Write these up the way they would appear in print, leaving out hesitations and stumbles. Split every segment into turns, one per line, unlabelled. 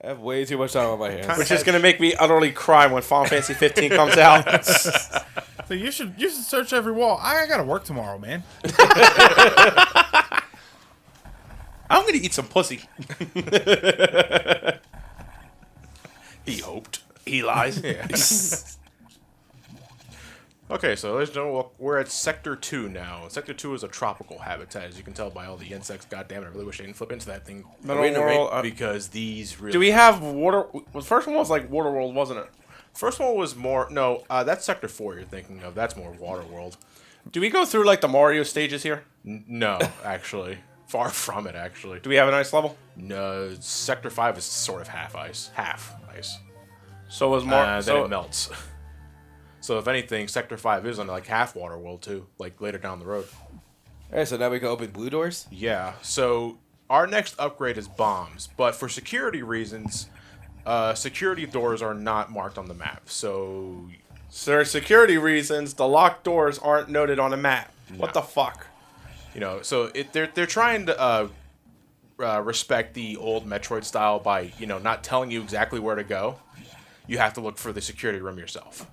I have way too much time on my hands.
Which is going to make me utterly cry when Final Fantasy 15 comes out.
So you should search every wall. I gotta work tomorrow, man.
I'm going to eat some pussy. He hoped. He lies.
Okay, so ladies and gentlemen, we're at Sector 2 now. Sector 2 is a tropical habitat, as you can tell by all the insects. God damn it, I really wish I didn't flip into that thing. Because these really...
Do we have water? The first one was like Water World, wasn't it?
First one was more... No, that's Sector 4 you're thinking of. That's more Water World.
Do we go through like the Mario stages here?
No, actually. Far from it, actually.
Do we have an ice level?
No, Sector 5 is sort of half ice. Half ice.
So was Mario...
Then it melts. So if anything, Sector 5 is on like half Water World too, like later down the road.
Alright, so now we can open blue doors?
Yeah, so our next upgrade is bombs, but for security reasons, security doors are not marked on the map. So
for security reasons, the locked doors aren't noted on the map. No. What the fuck?
You know, so they're trying to respect the old Metroid style by, you know, not telling you exactly where to go. You have to look for the security room yourself.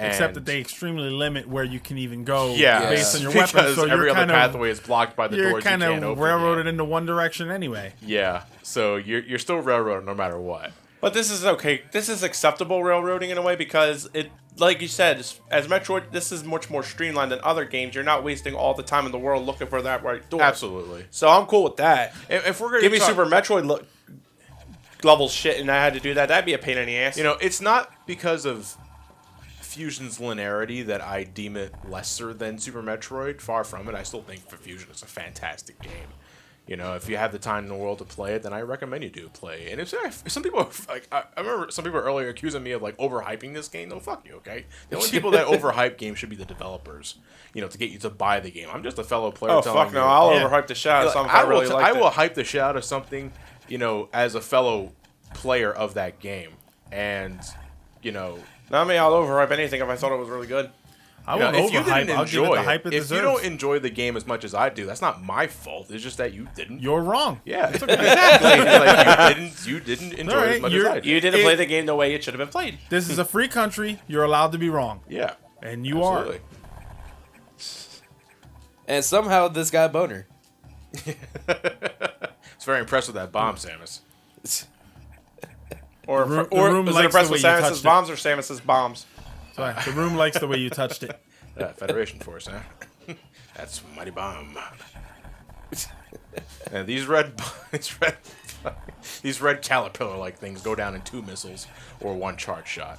Except that they extremely limit where you can even go
based
on your weapon. So
every other pathway is blocked by the doors you can't open. You're kind of
railroaded into one direction anyway.
Yeah, so you're still railroaded no matter what.
But this is okay. This is acceptable railroading in a way because it, like you said, as Metroid, this is much more streamlined than other games. You're not wasting all the time in the world looking for that right door.
Absolutely.
So I'm cool with that.
If we're gonna
give me Super Metroid level shit and I had to do that, that'd be a pain in the ass.
You know, it's not because of Fusion's linearity that I deem it lesser than Super Metroid. Far from it. I still think Fusion is a fantastic game. You know, if you have the time in the world to play it, then I recommend you do play. And if some people are, like, I remember some people earlier accusing me of like overhyping this game. No, fuck you, okay? The only people that overhype games should be the developers. You know, to get you to buy the game. I'm just a fellow player.
Oh fuck no! I'll overhype the shit out of something. I
will hype the shit out of something. You know, as a fellow player of that game, and you know.
Not me, I'll overhype anything if I thought it was really good.
I won't overhype. I'll give it the hype it deserves.
If you don't enjoy the game as much as I do, that's not my fault. It's just that you didn't.
You're wrong.
Yeah, exactly. Like you didn't enjoy it as much as I did.
You didn't play the game the way it should have been played.
This is a free country. You're allowed to be wrong.
Yeah,
and you are.
And somehow this got a boner.
It's very impressed with that bomb, Samus.
Or is it impressed with Samus's bombs or Samus's bombs?
Sorry, the room likes the way you touched it.
Federation Force, huh? That's mighty bomb. And these red caterpillar-like things go down in 2 missiles or 1 charge shot.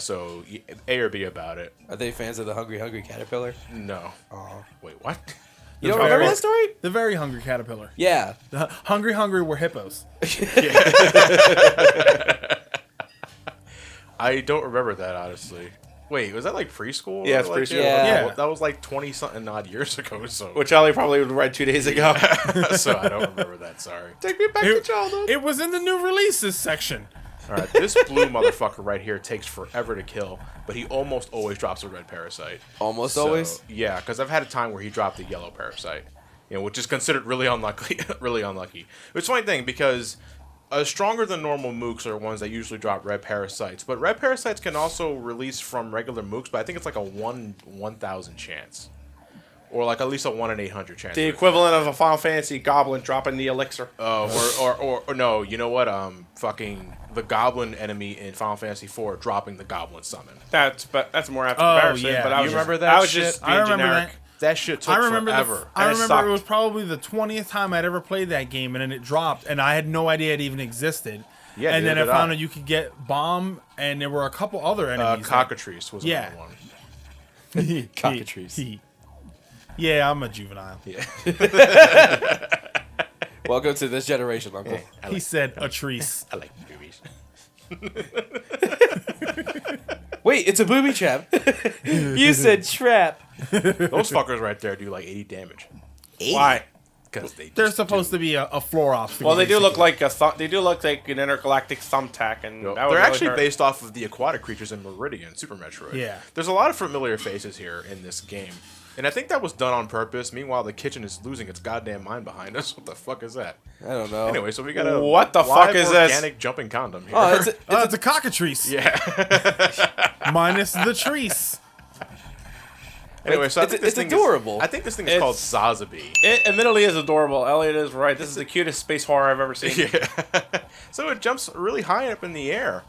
So A or B about it.
Are they fans of the Hungry Caterpillar?
No. Wait, what?
You don't remember that story?
The very hungry caterpillar.
Yeah.
The hungry were hippos.
I don't remember that, honestly. Wait, was that like preschool?
Yeah, it's
like,
preschool.
Yeah.
That was like 20-something odd years ago. So.
Which Ali probably read 2 days ago.
So I don't remember that, sorry.
Take me back to childhood.
It was in the new releases section.
Alright, this blue motherfucker right here takes forever to kill, but he almost always drops a red parasite.
Almost always?
Yeah, because I've had a time where he dropped a yellow parasite, you know, which is considered really unlucky. Really unlucky. It's a funny thing because stronger than normal mooks are ones that usually drop red parasites, but red parasites can also release from regular mooks, but I think it's like a 1,000 chance. Or like at least a 1 in 800 chance.
The equivalent of a Final Fantasy goblin dropping the elixir.
Or no, you know what? Fucking the goblin enemy in Final Fantasy IV dropping the goblin summon.
That's more after comparison.
Yeah.
But I was
remember
just,
that
I was
shit?
just being generic.
That shit took forever.
I remember it was probably the 20th time I'd ever played that game, and then it dropped, and I had no idea it even even
Yeah,
and then I found out you could get bomb, and there were a couple other enemies.
Cockatrice was another one.
Cockatrice.
Yeah, I'm a juvenile.
Yeah.
Welcome to this generation, Uncle.
He said a trees.
I like movies.
Wait, it's a booby trap. You said trap.
Those fuckers right there do like 80 damage.
80?
Why?
Because
they're supposed to be a floor obstacle.
Well, they do look like an intergalactic thumbtack, and
they're
really
actually based off of the aquatic creatures in Meridian, Super Metroid.
Yeah.
There's a lot of familiar faces here in this game. And I think that was done on purpose. Meanwhile, the kitchen is losing its goddamn mind behind us. What the fuck is that?
I don't know.
Anyway, so we got a
What the fuck
live
is this?
organic jumping condom here.
Oh,
It's a cockatrice.
yeah.
Minus the trees.
Anyway, so I think
it's
this thing
adorable.
I think this thing is called Zazabi.
It admittedly is adorable. Elliot is right. This is the cutest space horror I've ever seen.
Yeah. So it jumps really high up in the air.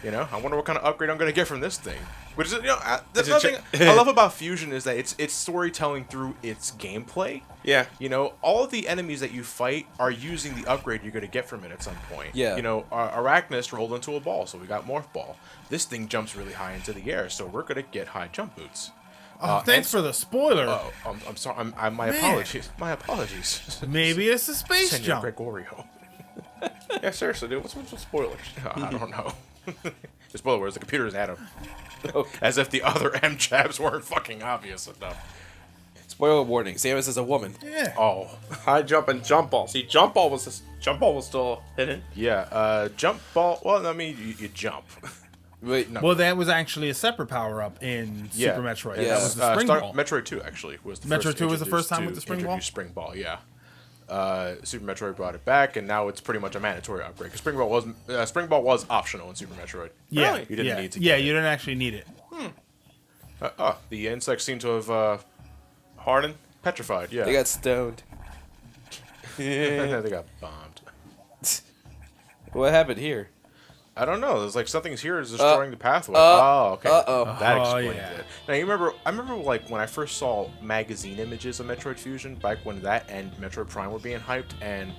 You know, I wonder what kind of upgrade I'm going to get from this thing. Which is, you know, that's
Is it
another thing I love about Fusion is that it's storytelling through its gameplay.
Yeah.
You know, all of the enemies that you fight are using the upgrade you're going to get from it at some point.
Yeah.
You know, Arachnus rolled into a ball, so we got Morph Ball. This thing jumps really high into the air, so we're going to get high jump boots.
Thanks for the spoiler.
Oh, I'm sorry. My
Man.
apologies. My apologies.
Maybe it's a space
Senor
jump.
Gregorio.
Yeah, seriously, dude. What's with the spoilers?
I don't know. The spoiler was the computer's Adam.
Okay.
As if the other M jabs weren't fucking obvious enough.
Spoiler warning: Samus is a woman.
Yeah.
Oh,
High jump and jump ball. See, jump ball was still hidden.
yeah. Jump ball. Well, I mean, you jump.
Wait,
No.
Well, that was actually a separate power up in
Yeah.
Super Metroid.
Yeah.
That was the spring ball.
Metroid 2 actually was the
Metroid
first
2 was the first
introduced
time
to
with the spring ball?
introduce spring ball. Yeah. Super Metroid brought it back, and now it's pretty much a mandatory upgrade. Because spring ball was optional in Super Metroid.
Yeah,
Really?
You didn't
yeah.
need to
Yeah,
get
you
it.
didn't actually need it.
The insects seem to have
Harden.
petrified. Yeah.
they got stoned.
They got bombed.
What happened here?
I don't know. There's like something's here is destroying the pathway. Okay.
uh-oh.
That
Oh,
explains
yeah.
it. Now you remember? I remember like when I first saw magazine images of Metroid Fusion back when that and Metroid Prime were being hyped, and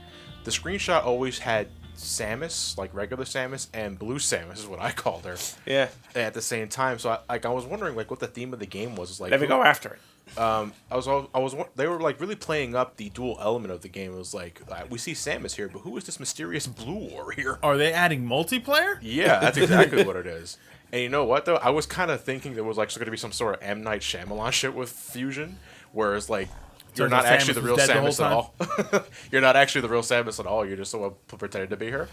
the screenshot always had Samus, like regular Samus, and Blue Samus is what I called her
Yeah.
at the same time. So I was wondering like what the theme of the game was. Like
Let me go after it.
they were like really playing up the dual element of the game. It was like we see Samus here, but who is this mysterious blue warrior?
Are they adding multiplayer?
Yeah, that's exactly what it is. And you know what though? I was kind of thinking there was like going to be some sort of M Night Shyamalan shit with Fusion, whereas like you're
Turns
not
out
actually
Samus
the
was
real
dead the
Samus at
whole
all. You're not actually the real Samus at all. You're just someone pretending to be her.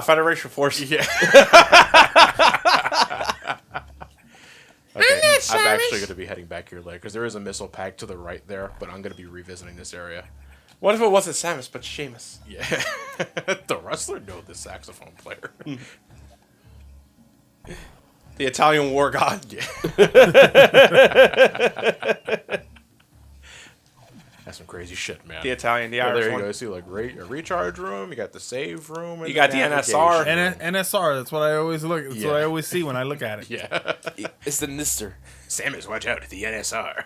Federation Force.
Yeah. Okay, I'm actually going to be heading back here later because there is a missile pack to the right there, but I'm going to be revisiting this area.
What if it wasn't Samus but Seamus?
Yeah. The wrestler? No, the saxophone player.
The Italian war god.
Yeah. That's some crazy shit, man.
The Italian, the
Yeah,
Irish
there you
one.
go. See, like a recharge room. You got the save room. And
You got the NSR.
navigation room.
NSR. That's what I always look. That's what
Yeah.
I always see when I look at it.
Yeah.
It's the Nister.
Samus, watch out. The NSR.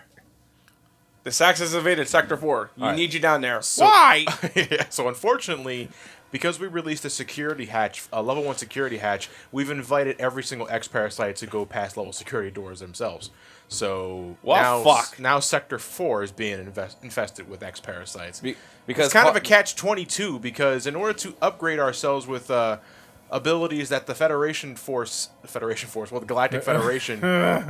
The Sax has invaded Sector 4. You
Alright.
need you down there. Why?
Yeah, so unfortunately, because we released a security hatch, a level 1 security hatch, we've invited every single X-Parasite to go past level security doors themselves. So
Well, fuck.
now Sector 4 is being infested with X-Parasites.
Because
It's kind of a catch-22 because in order to upgrade ourselves with abilities that the the Galactic Federation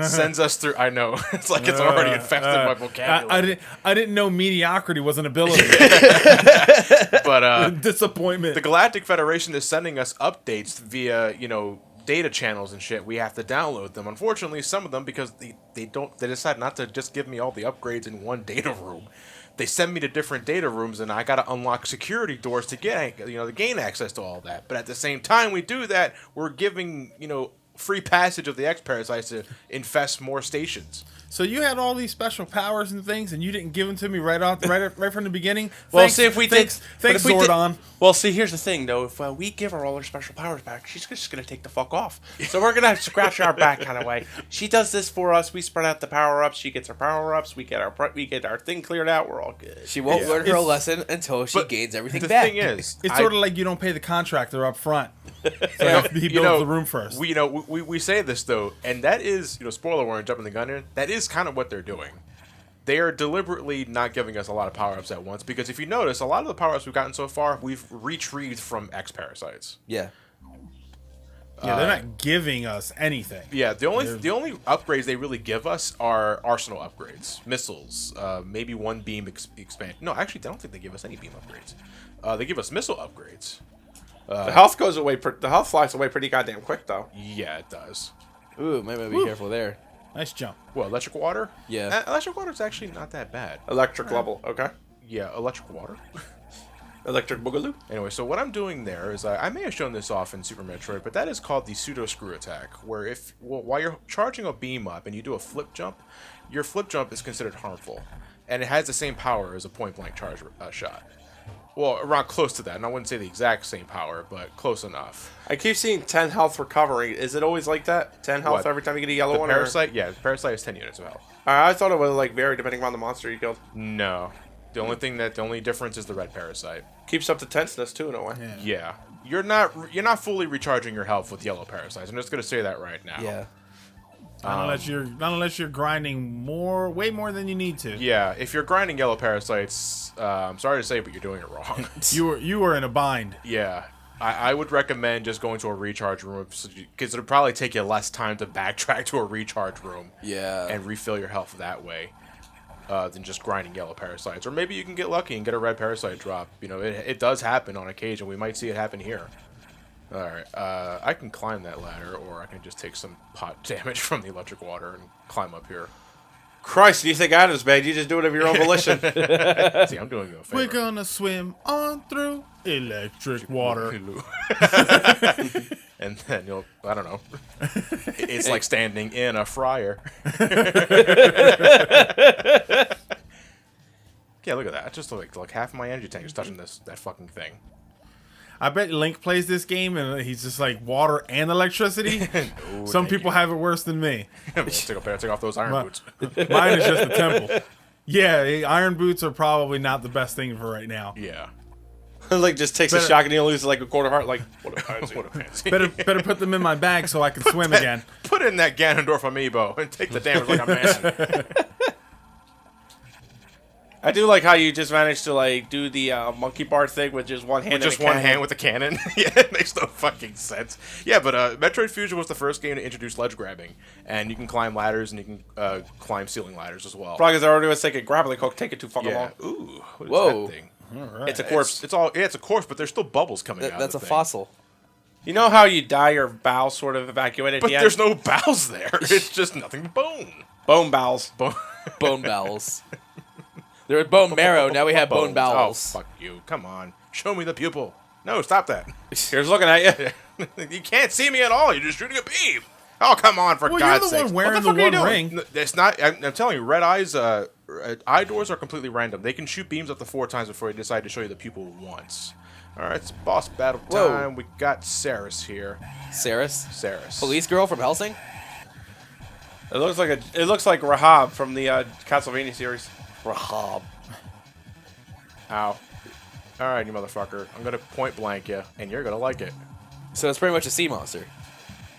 sends us through. I know. It's like it's already infested my vocabulary.
I didn't know mediocrity was an ability.
But
Disappointment.
the Galactic Federation is sending us updates via, data channels and shit. We have to download them. Unfortunately, some of them, because they decide not to just give me all the upgrades in one data room. They send me to different data rooms, and I gotta unlock security doors to get, to gain access to all that. But at the same time we do that, we're giving, free passage of the X-Parasites to infest more stations.
So you had all these special powers and things, and you didn't give them to me right from the beginning.
Well,
Thanks,
see if we
thanks,
did.
Thanks,
but if we did-
Zordon.
Well, see, here's the thing, though. If we give her all her special powers back, she's just gonna take the fuck off. So we're gonna scratch our back kind of way. She does this for us. We spread out the power ups. She gets her power ups. We get our thing cleared out. We're all good.
She won't learn her
It's-
lesson until she
But
gains everything
The
back.
thing is,
It's sort of like you don't pay the contractor up front. So he builds the room first.
We say this though, and that is, spoiler warning, jumping the gun in. That is kind of what they're doing. They are deliberately not giving us a lot of power-ups at once, because if you notice, a lot of the power-ups we've gotten so far, we've retrieved from X-Parasites.
Yeah.
Yeah, they're not giving us anything.
Yeah, the only upgrades they really give us are arsenal upgrades, missiles, maybe one beam expand. No, actually, I don't think they give us any beam upgrades. They give us missile upgrades.
The health flies away pretty goddamn quick, though.
Yeah, it does.
Ooh, maybe be careful there.
Nice jump.
Well, electric water?
Yeah.
Electric water is actually not that bad.
Electric level. Okay.
Yeah, electric water.
Electric boogaloo.
Anyway, so what I'm doing there is I may have shown this off in Super Metroid, but that is called the pseudo screw attack, where while you're charging a beam up and you do a flip jump, your flip jump is considered harmful, and it has the same power as a point blank charge shot. Well, around close to that, and I wouldn't say the exact same power, but close enough.
I keep seeing 10 health recovery. Is it always like that? 10 health
What?
every time you get a yellow
The
one?
parasite, yeah, the parasite is 10 units of health.
I thought it would like vary depending on the monster you killed.
No, the only difference is the red parasite.
Keeps up the tenseness too in a way.
Yeah.
Yeah, you're not fully recharging your health with yellow parasites. I'm just gonna say that right now.
Yeah.
Not unless you're grinding way more than you need to.
Yeah, if you're grinding yellow parasites, I'm sorry to say, but you're doing it wrong.
You were in a bind.
Yeah, I would recommend just going to a recharge room because it'll probably take you less time to backtrack to a recharge room.
Yeah.
And refill your health that way, than just grinding yellow parasites. Or maybe you can get lucky and get a red parasite drop. You know, it does happen on occasion. We might see it happen here. All right, I can climb that ladder, or I can just take some pot damage from the electric water and climb up here.
Christ, do you think Adam's bad? You just do it of your own volition.
See, I'm doing you a favor.
We're gonna swim on through electric water.
And then I don't know. It's like standing in a fryer. Yeah, look at that. Just like half of my energy tank is touching that fucking thing.
I bet Link plays this game and he's just like water and electricity.
No,
Some
thank
people
you.
have it worse than me.
Take off those iron boots.
Mine is just the temple. Yeah, iron boots are probably not the best thing for right now.
Yeah.
Like just takes a
Better-
shock and you lose like a quarter heart. Like what a pansy.
What a fancy.
Better put them in my bag so I can swim again.
Put in that Ganondorf amiibo and take the damage like a man.
I do like how you just managed to like do the monkey bar thing with just one hand.
With
and
just
a
one
cannon.
hand with a cannon. Yeah, it makes no fucking sense. Yeah, but Metroid Fusion was the first game to introduce ledge grabbing, and you can climb ladders and you can climb ceiling ladders as well.
Probably because I already was taking grappling hook, take it too fucking
Yeah.
long.
Ooh. What is
Whoa.
that thing?
All right.
It's a corpse.
It's a corpse, but there's still bubbles coming out.
That's a
of the thing.
fossil.
You know how you die, your bowels sort of evacuate at
But
the end?
there's no bowels there. It's just nothing but bone.
bone bowels.
Bone bowels. There was bone marrow. Now we have bone
Bones.
bowels.
Oh, fuck you. Come on. Show me the pupil. No, stop that.
Here's looking at you.
You can't see me at all. You're just shooting a beam. Oh, come on, for
Well,
God's
you're the
sake.
one wearing
what
the
fuck are you
one
doing?
ring.
It's not. I'm telling you, red eyes. Eye doors are completely random. They can shoot beams up to 4 times before they decide to show you the pupil once. All right, it's boss battle
Whoa.
time. We got Saris here.
Saris.
Saris.
Police girl from Helsing?
It looks like Rahab from the Castlevania series.
Rahab.
Ow. All right, you motherfucker. I'm gonna point blank you, and you're gonna like it.
So it's pretty much a sea monster.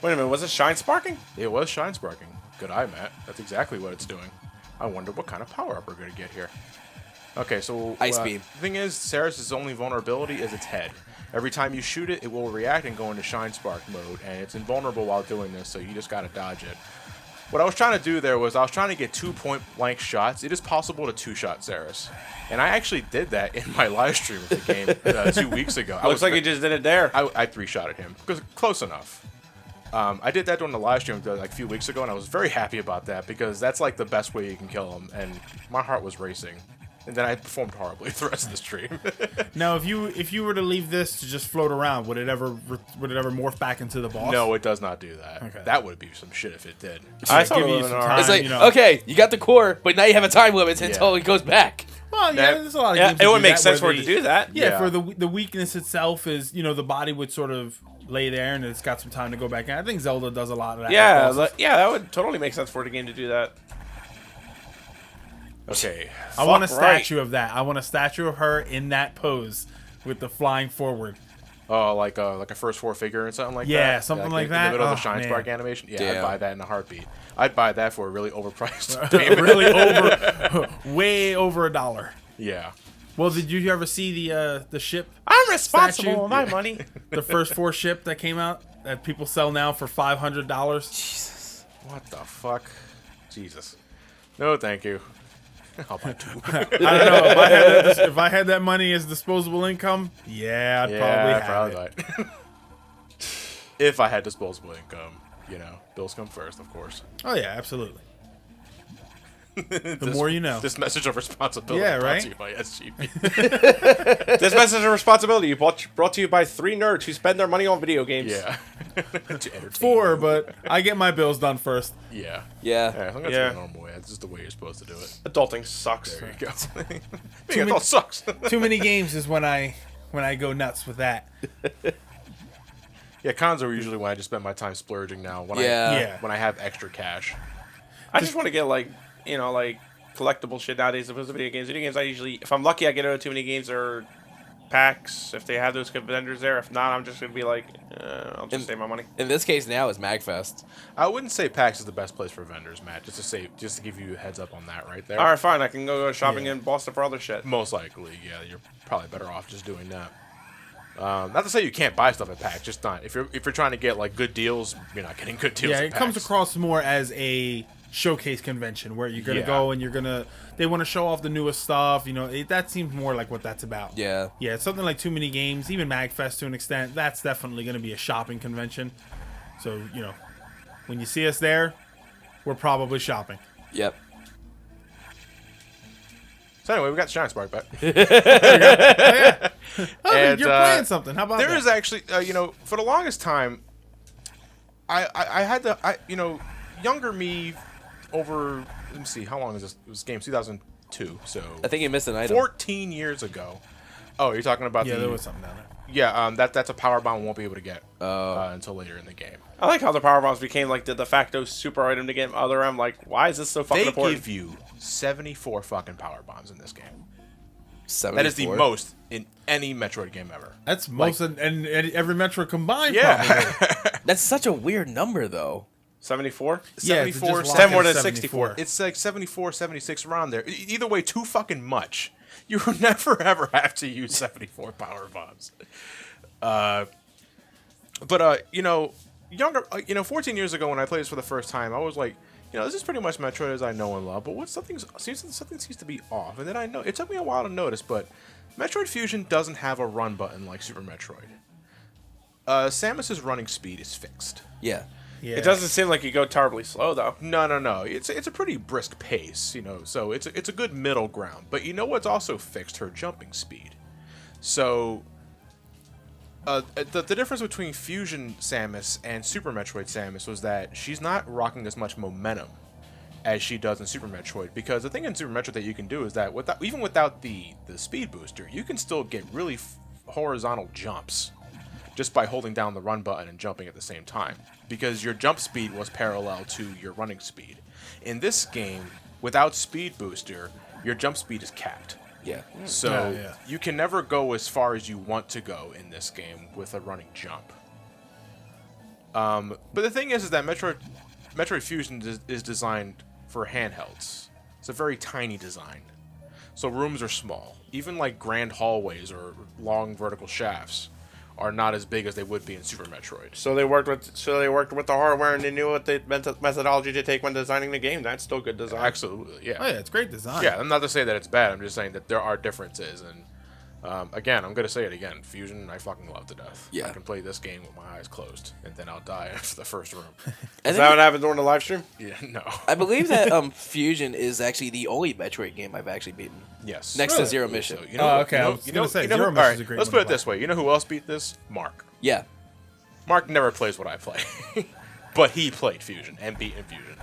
Wait a minute, was it shine sparking?
It was shine sparking. Good eye, Matt. That's exactly what it's doing. I wonder what kind of power up we're gonna get here. Okay, so
Ice beam.
The thing is, Saris' only vulnerability is its head. Every time you shoot it, it will react and go into shine spark mode, and it's invulnerable while doing this, so you just gotta dodge it. What I was trying to do there was I was trying to get 2 point-blank shots. It is possible to 2-shot Saris. And I actually did that in my live stream of the game 2 weeks ago.
Looks like you just did it there.
I 3-shotted him. Because close enough. I did that during the live stream like a few weeks ago, and I was very happy about that because that's like the best way you can kill him. And my heart was racing. And then I performed horribly the rest of the stream.
Now, if you were to leave this to just float around, would it ever morph back into the boss?
No, it does not do that.
Okay.
That would be some shit if it did.
I thought
give
it
you
was
some
an
time.
R.
It's like,
you know.
okay, you got the core, but now you have a time limit until it goes back.
Well, yeah,
That-
there's a lot of
Yeah,
games
it
that
would
do
make
that
sense
where
for it to
they-
do that.
Yeah,
Yeah.
for the weakness itself is, the body would sort of lay there and it's got some time to go back in. I think Zelda does a lot of that.
Yeah,
with bosses.
that would totally make sense for the game to do that.
Okay.
I want a
Fuck right.
statue of that. I want a statue of her in that pose with the flying forward.
Oh, like a first 4 figure and something like that?
Yeah, something like
in
that?
In the middle of
Oh,
the Shine
man.
Spark animation? Yeah,
Damn.
I'd buy that in a heartbeat. I'd buy that for a really overpriced
Really way over $1.
Yeah.
Well, did you ever see the ship,
I'm responsible
Statue.
for my money.
the first 4 ship that came out that people sell now for $500?
What the fuck? Jesus. No, thank you. I'll buy 2.
I don't know if I had that money as disposable income. Yeah, I'd
Yeah,
probably have it.
buy it. If I had disposable income. you know, bills come first, of course.
Oh yeah, absolutely. The more you know.
This message of responsibility
Yeah,
brought
right?
to you by SGB.
This message of responsibility brought to you by 3 nerds who spend their money on video games.
Yeah. To entertain
4,
you.
but I get my bills done first.
Yeah.
Yeah.
I think that's
Yeah.
the normal way. That's just the way you're supposed to do it.
Adulting sucks.
There you go. Being an adult sucks.
Too many games is when I go nuts with that.
Yeah, cons are usually when I just spend my time splurging now. When
Yeah.
when I have extra cash.
I just want to get like collectible shit nowadays as opposed to video games. Video games, I usually, if I'm lucky, I get out of too many games or packs if they have those good vendors there. If not, I'm just gonna be like, I'll just save my money.
In this case, now is MagFest.
I wouldn't say PAX is the best place for vendors, Matt. Just to give you a heads up on that right there.
All right, fine. I can go shopping
Yeah.
in Boston for other shit.
Most likely, yeah, you're probably better off just doing that. Not to say you can't buy stuff at PAX, just not if you're trying to get like good deals, you're not getting good deals.
Yeah,
at
it comes
PAX.
across more as a showcase convention where you're gonna
Yeah.
go and they want to show off the newest stuff. That seems more like what that's about.
Yeah.
Yeah, it's something like Too Many Games, even MagFest to an extent. That's definitely going to be a shopping convention. So when you see us there, we're probably shopping.
Yep.
So anyway, we got Shine Spark back.
Oh,
And,
you're playing something. How about
There
that?
is actually, for the longest time, I had the, younger me over, let me see, how long is this? It was game 2002, so
I think you missed an item.
14 years ago. Oh, you're talking about
Yeah, there was something down there.
Yeah, that's a power bomb we won't be able to get until later in the game.
I like how the power bombs became like the de facto super item to get other. I'm like, why is this so fucking
They
important?
give you 74 fucking power bombs in this game.
74.
That is the most in any Metroid game ever.
That's most and every Metroid combined. Probably.
Yeah.
That's such a weird number, though.
74.
Yeah, it's
74,
just
10 more than
74.
64.
It's like 74, 76 around there. Either way, too fucking much. You will never ever have to use 74 power bombs. Younger, 14 years ago when I played this for the first time, I was like, this is pretty much Metroid as I know and love. But something seems to be off. And then it took me a while to notice, but Metroid Fusion doesn't have a run button like Super Metroid. Samus's running speed is fixed.
Yeah.
Yeah.
It doesn't seem like you go terribly slow though.
No. It's a pretty brisk pace, so it's a good middle ground. But what's also fixed? Her jumping speed. So the difference between Fusion Samus and Super Metroid Samus was that she's not rocking as much momentum as she does in Super Metroid. Because the thing in Super Metroid that you can do is that even without the speed booster, you can still get really horizontal jumps just by holding down the run button and jumping at the same time, because your jump speed was parallel to your running speed. In this game, without speed booster, your jump speed is capped.
Yeah.
So
Yeah.
you can never go as far as you want to go in this game with a running jump. But the thing is that Metroid Fusion is designed for handhelds. It's a very tiny design. So rooms are small. Even like grand hallways or long vertical shafts are not as big as they would be in Super Metroid.
So they worked with the hardware and they knew what the methodology to take when designing the game. That's still good design.
Absolutely, yeah.
Oh yeah, it's great design.
Yeah, I'm not to say that it's bad. I'm just saying that there are differences. And again, I'm going to say it again. Fusion, I fucking love to death.
Yeah.
I can play this game with my eyes closed, and then I'll die after the first room.
I,
Is that what happened during the live stream?
Yeah, no.
I believe that Fusion is actually the only Metroid game I've actually beaten.
Yes.
Next to
Really?
Zero Mission.
So,
Oh, okay. I was gonna say, Zero Mission is a great
let's
one
put
to
it this
play.
way. You know who else beat this? Mark.
Yeah.
Mark never plays what I play. But he played Fusion and beat in Fusion.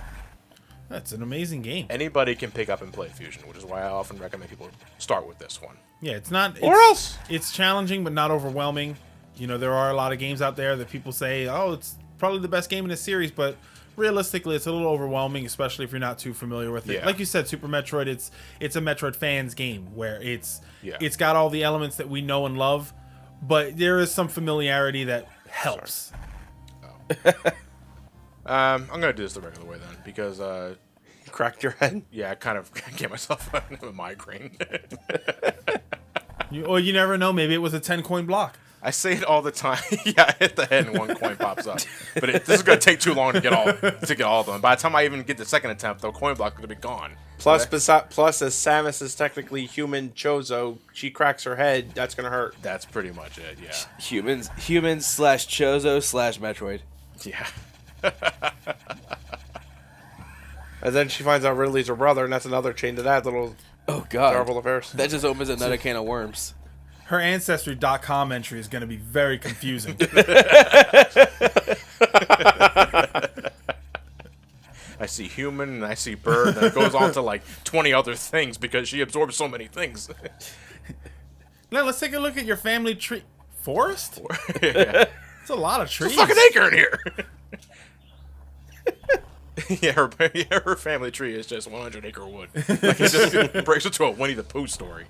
That's an amazing game.
Anybody can pick up and play Fusion, which is why I often recommend people start with this one.
Yeah, it's not.
Or
it's-
else.
It's challenging, but not overwhelming. There are a lot of games out there that people say, "Oh, it's probably the best game in the series," but realistically, it's a little overwhelming, especially if you're not too familiar with it.
Yeah.
Like you said, Super Metroid, it's a Metroid fans game where it's
Yeah.
got all the elements that we know and love, but there is some familiarity that helps.
I'm going to do this the regular way then, because,
Cracked your head.
yeah, I kind of gave myself a migraine.
Or you never know, maybe it was a 10-coin block.
I say it all the time. Yeah, I hit the head and one coin pops up. But this is going to take too long to get all of them. By the time I even get the second attempt, the coin block is going to be gone.
Plus, as Samus is technically human Chozo, she cracks her head. That's gonna hurt.
That's pretty much it, yeah.
Humans / Chozo / Metroid.
Yeah.
And then she finds out Ridley's her brother, and that's another chain to that little
Oh God,
terrible affairs.
that just opens another can of worms.
Her Ancestry.com entry is going to be very confusing.
I see human and I see bird, and it goes on to like 20 other things because she absorbs so many things.
Now let's take a look at your family tree. Forest?
Yeah.
It's a lot of trees.
Fucking acre in here. Her family tree is just 100 acre wood. Like it just breaks into a Winnie the Pooh story.